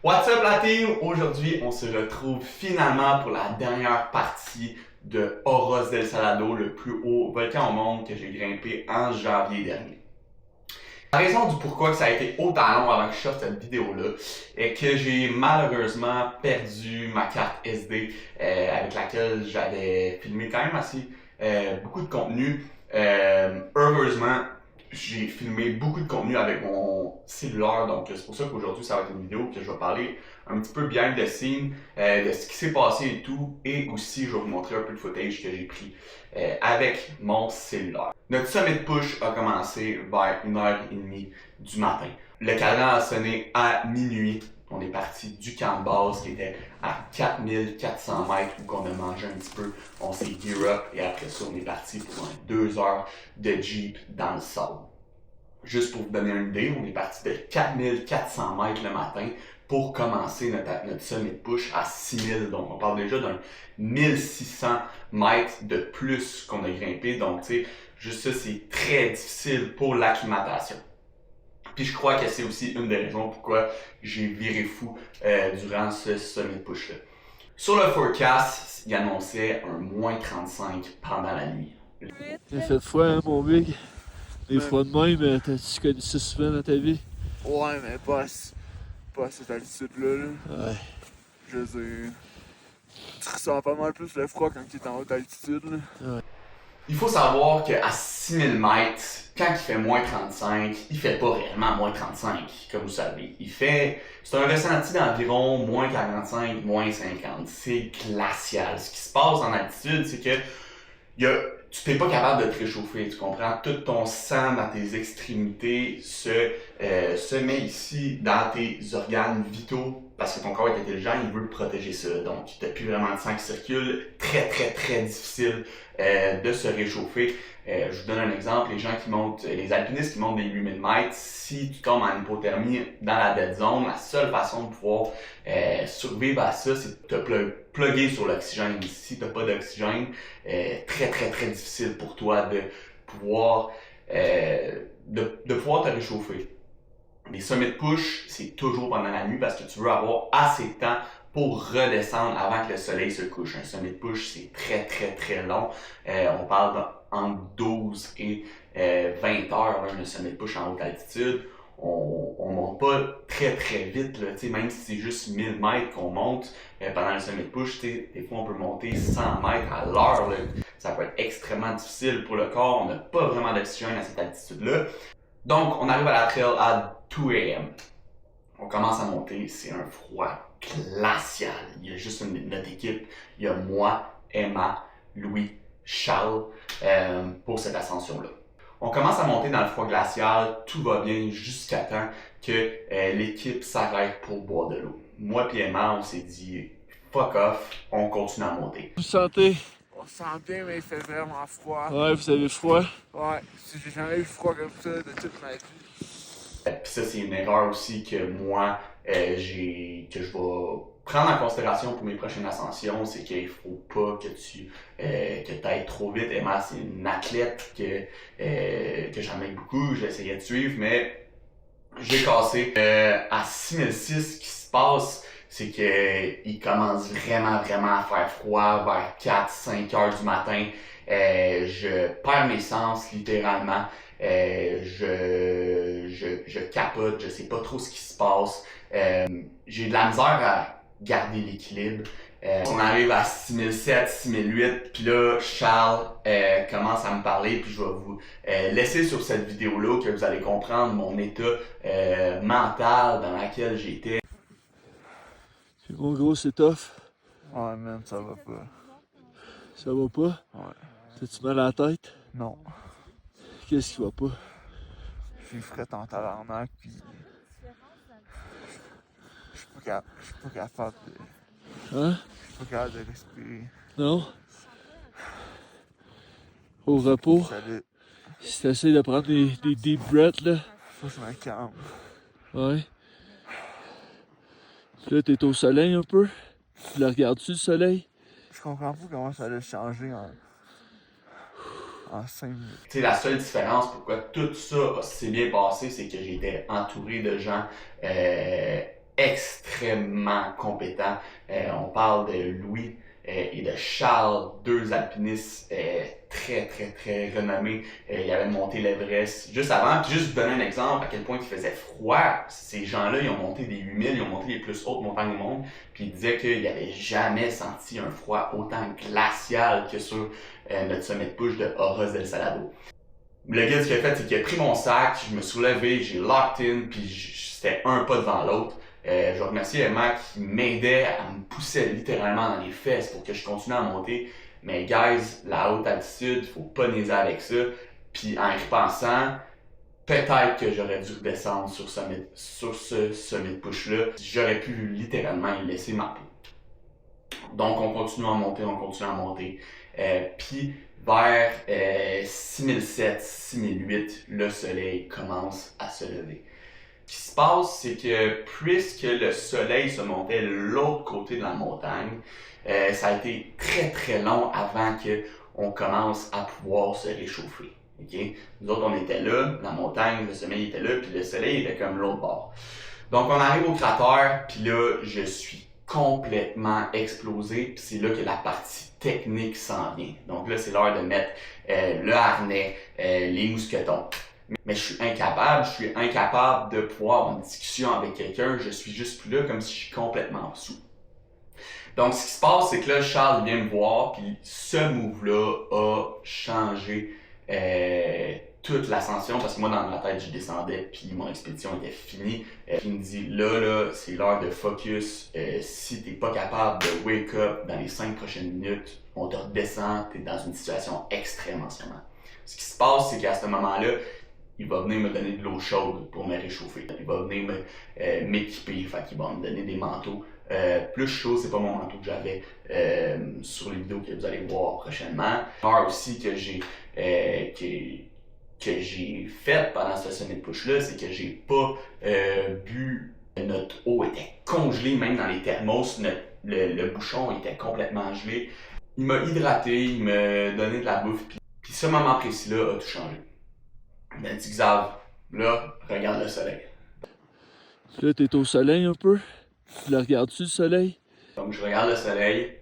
What's up la team? Aujourd'hui, on se retrouve finalement pour la dernière partie de Oroz del Salado, le plus haut volcan au monde que j'ai grimpé en janvier dernier. La raison du pourquoi que ça a été autant long avant que je sorte cette vidéo-là est que j'ai malheureusement perdu ma carte SD avec laquelle j'avais filmé quand même assez beaucoup de contenu. Heureusement, j'ai filmé beaucoup de contenu avec mon cellulaire, donc c'est pour ça qu'aujourd'hui ça va être une vidéo que je vais parler un petit peu behind the scene, de ce qui s'est passé et tout, et aussi je vais vous montrer un peu de footage que j'ai pris avec mon cellulaire. Notre summit push a commencé vers 1h30 du matin. Le cadran a sonné à minuit. On est parti du camp de base qui était à 4400 mètres où on a mangé un petit peu. On s'est gear up et après ça on est parti pour 2 heures de Jeep dans le sable. Juste pour vous donner une idée, on est parti de 4400 mètres le matin pour commencer notre summit push à 6000. Donc on parle déjà d'un 1600 mètres de plus qu'on a grimpé. Donc tu sais, juste ça c'est très difficile pour l'acclimatation. Puis je crois que c'est aussi une des raisons pourquoi j'ai viré fou durant ce summit push-là. Sur le forecast, il annonçait un moins 35 pendant la nuit. T'as fait froid, hein, mon big? Des froids de même, t'as-tu connu ça souvent dans ta vie? Ouais, mais pas à cette altitude-là. Là. Ouais. Je veux dire, tu ressens pas mal plus le froid quand tu es en haute altitude. Là. Il faut savoir qu'à 6000 mètres, quand il fait moins 35, il fait pas réellement moins 35, comme vous savez. C'est un ressenti d'environ moins 45, moins 50. C'est glacial. Ce qui se passe en altitude, c'est que tu n'es pas capable de te réchauffer, tu comprends? Tout ton sang dans tes extrémités se met ici dans tes organes vitaux parce que ton corps est intelligent, il veut protéger ça. Donc, tu n'as plus vraiment de sang qui circule. Très, très, très difficile de se réchauffer. Je vous donne un exemple, les alpinistes qui montent des 8000 mètres, si tu tombes en hypothermie dans la dead zone, la seule façon de pouvoir survivre à ça, c'est de te plugger sur l'oxygène. Si tu n'as pas d'oxygène, très très très difficile pour toi de pouvoir te réchauffer. Les summit push, c'est toujours pendant la nuit parce que tu veux avoir assez de temps pour redescendre avant que le soleil se couche. Un summit push, c'est très très très long. On parle entre 12 et 20 heures, un summit push en haute altitude. On monte pas très très vite, là, même si c'est juste 1000 mètres qu'on monte pendant le summit push, des fois on peut monter 100 mètres à l'heure. Ça peut être extrêmement difficile pour le corps, on n'a pas vraiment d'oxygène à cette altitude-là. Donc on arrive à la trail à 2 a.m. On commence à monter, c'est un froid glacial. Il y a juste notre équipe, il y a moi, Emma, Louis, Charles pour cette ascension-là. On commence à monter dans le froid glacial, tout va bien jusqu'à temps que l'équipe s'arrête pour boire de l'eau. Moi et Emma, on s'est dit fuck off, on continue à monter. Vous sentez? On se sent bien, mais il fait vraiment froid. Ouais, vous avez froid? Ouais, j'ai jamais eu froid comme ça de toute ma vie. Puis ça, c'est une erreur aussi que moi, que je vais prendre en considération pour mes prochaines ascensions, c'est qu'il faut pas que tu ailles trop vite. Emma, c'est une athlète que j'aime beaucoup, j'essayais de suivre, mais j'ai cassé. À 6006, ce qui se passe, c'est qu'il commence vraiment à faire froid vers 4-5 heures du matin. Je perds mes sens littéralement. Je capote, je sais pas trop ce qui se passe. J'ai de la misère à garder l'équilibre. On arrive à 6007, 6008, puis là, Charles commence à me parler, puis je vais vous laisser sur cette vidéo-là que vous allez comprendre mon état mental dans lequel j'étais. Puis mon gros, c'est tough. Ouais, man, ça va pas. Ça va pas? Ouais. T'as-tu mal à la tête? Non. Qu'est-ce qui va pas? Je suis frais en tabarnak, pis. Je suis pas capable de. Hein? Je suis pas capable de respirer. Non? Au repos, Salut. si t'essayes de prendre des deep breaths, là. Faut que je me calme. Ouais. Là, t'es au soleil un peu. Tu le regardes-tu, le soleil? Je comprends pas comment ça a changé en 5 minutes. Tu sais, la seule différence pourquoi tout ça s'est bien passé, c'est que j'étais entouré de gens extrêmement compétents. On parle de Louis et de Charles, deux alpinistes très renommés. Ils avaient monté l'Everest juste avant. Puis juste vous donner un exemple à quel point il faisait froid. Ces gens-là, ils ont monté des 8000, ils ont monté les plus hautes montagnes du monde. Puis ils disaient qu'ils n'avaient jamais senti un froid autant glacial que sur notre sommet de push de Oroz del Salado. Le gars, ce qu'il a fait, c'est qu'il a pris mon sac, je me suis levé, j'ai locked in, puis c'était un pas devant l'autre. Je remercie Emma qui m'aidait à me pousser littéralement dans les fesses pour que je continue à monter. Mais guys, la haute altitude, faut pas niaiser avec ça. Puis en y repensant, peut-être que j'aurais dû redescendre sur ce sommet de push-là. J'aurais pu littéralement y laisser ma peau. Donc on continue à monter. Puis vers 6007, 6008, le soleil commence à se lever. Ce qui se passe, c'est que puisque le soleil se montait de l'autre côté de la montagne, ça a été très long avant qu'on commence à pouvoir se réchauffer. Okay? Nous autres, on était là, la montagne, le sommeil était là, puis le soleil était comme l'autre bord. Donc on arrive au cratère, puis là, je suis complètement explosé, puis c'est là que la partie technique s'en vient. Donc là, c'est l'heure de mettre le harnais, les mousquetons. Mais je suis incapable de pouvoir avoir une discussion avec quelqu'un, je suis juste plus là comme si je suis complètement sous. Donc ce qui se passe, c'est que là, Charles vient me voir, puis ce move-là a changé toute l'ascension, parce que moi dans ma tête je descendais, puis mon expédition était finie. Il me dit là, c'est l'heure de focus, si t'es pas capable de wake up dans les 5 prochaines minutes, on te redescend, t'es dans une situation extrême en ce moment. Ce qui se passe, c'est qu'à ce moment-là, il va venir me donner de l'eau chaude pour me réchauffer. Il va venir m'équiper, fait qu'il va me donner des manteaux. Plus chaud, c'est pas mon manteau que j'avais sur les vidéos que vous allez voir prochainement. L'heure aussi que j'ai faite pendant ce sommet de push-là, c'est que j'ai pas bu. Notre eau était congelée, même dans les thermos, le bouchon était complètement gelé. Il m'a hydraté, il m'a donné de la bouffe, puis ce moment précis-là a tout changé. Il m'a dit, Xav, là, regarde le soleil. Là, t'es au soleil un peu. Tu le regardes-tu, le soleil? Donc, je regarde le soleil,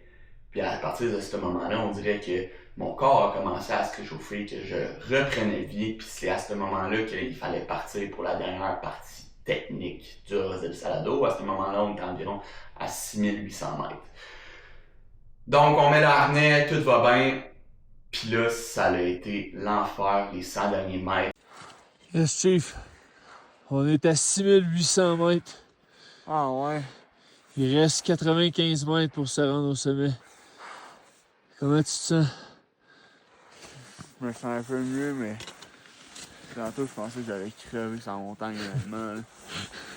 puis à partir de ce moment-là, on dirait que mon corps a commencé à se réchauffer, que je reprenais vie, puis c'est à ce moment-là qu'il fallait partir pour la dernière partie technique du Oroz del Salado. À ce moment-là, on était environ à 6800 mètres. Donc, on met le harnais, tout va bien, puis là, ça a été l'enfer, les 100 derniers mètres. Yes, Chief. On est à 6800 mètres. Ah ouais. Il reste 95 mètres pour se rendre au sommet. Comment tu te sens? Je me sens un peu mieux, mais tantôt je pensais que j'allais crever sur la montagne réellement.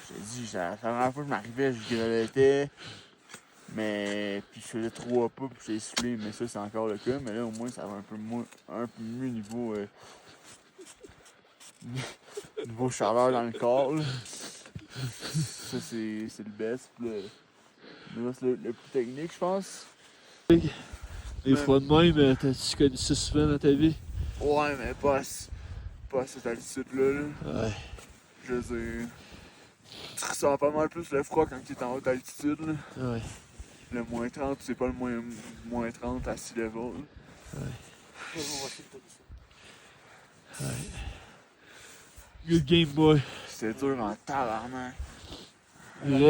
J'ai dit, la première fois que je m'arrivais, je grelotais. Mais puis je faisais 3 pas puis j'ai soufflé, mais ça c'est encore le cas. Mais là au moins ça va un peu mieux niveau niveau chaleur dans le corps. Là. Ça c'est le best. Puis là, c'est le plus technique je pense. Des fois de même, t'as-tu connu ça souvent dans ta vie? Ouais mais pas à cette altitude-là. Là. Ouais. Je veux dire, tu ressens pas mal plus le froid quand tu es en haute altitude. Là. Ouais. Le moins 30, c'est pas le moins 30 à 6 level. Ouais. Ouais. Good game, boy. C'était dur en tabarnak. Il nous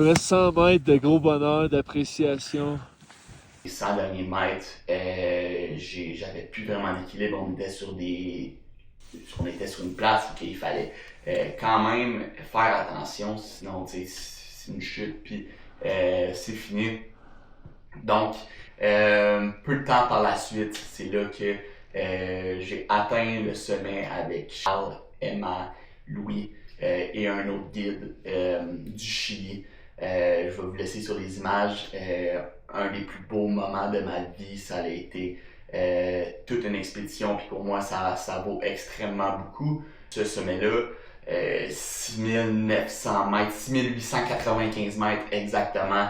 reste 100 mètres de gros bonheur, d'appréciation. Les 100 derniers mètres, j'avais plus vraiment d'équilibre. On était sur une place où il fallait quand même faire attention, sinon c'est une chute, puis c'est fini. Donc, peu de temps par la suite, c'est là que j'ai atteint le sommet avec Charles, Emma, Louis et un autre guide du Chili. Je vais vous laisser sur les images. Un des plus beaux moments de ma vie, ça a été toute une expédition, puis pour moi, ça vaut extrêmement beaucoup. Ce sommet-là, 6900 mètres, 6895 mètres exactement,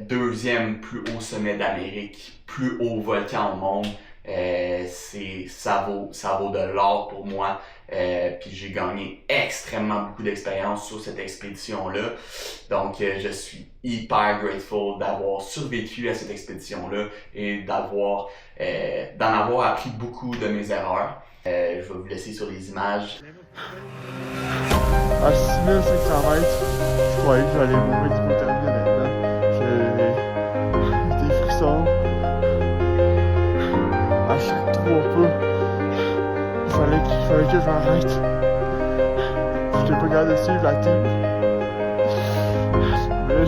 deuxième plus haut sommet d'Amérique, plus haut volcan au monde. Ça vaut de l'or pour moi. Puis j'ai gagné extrêmement beaucoup d'expérience sur cette expédition-là. Donc je suis hyper grateful d'avoir survécu à cette expédition-là et d'en avoir appris beaucoup de mes erreurs. Je vais vous laisser sur les images. À 6500 mètres, je croyais que j'allais mourir d'hypothermie honnêtement. J'ai des frissons. À chaque 3 pas, il fallait que je m'arrête. J'étais pas capable de suivre la team. Mais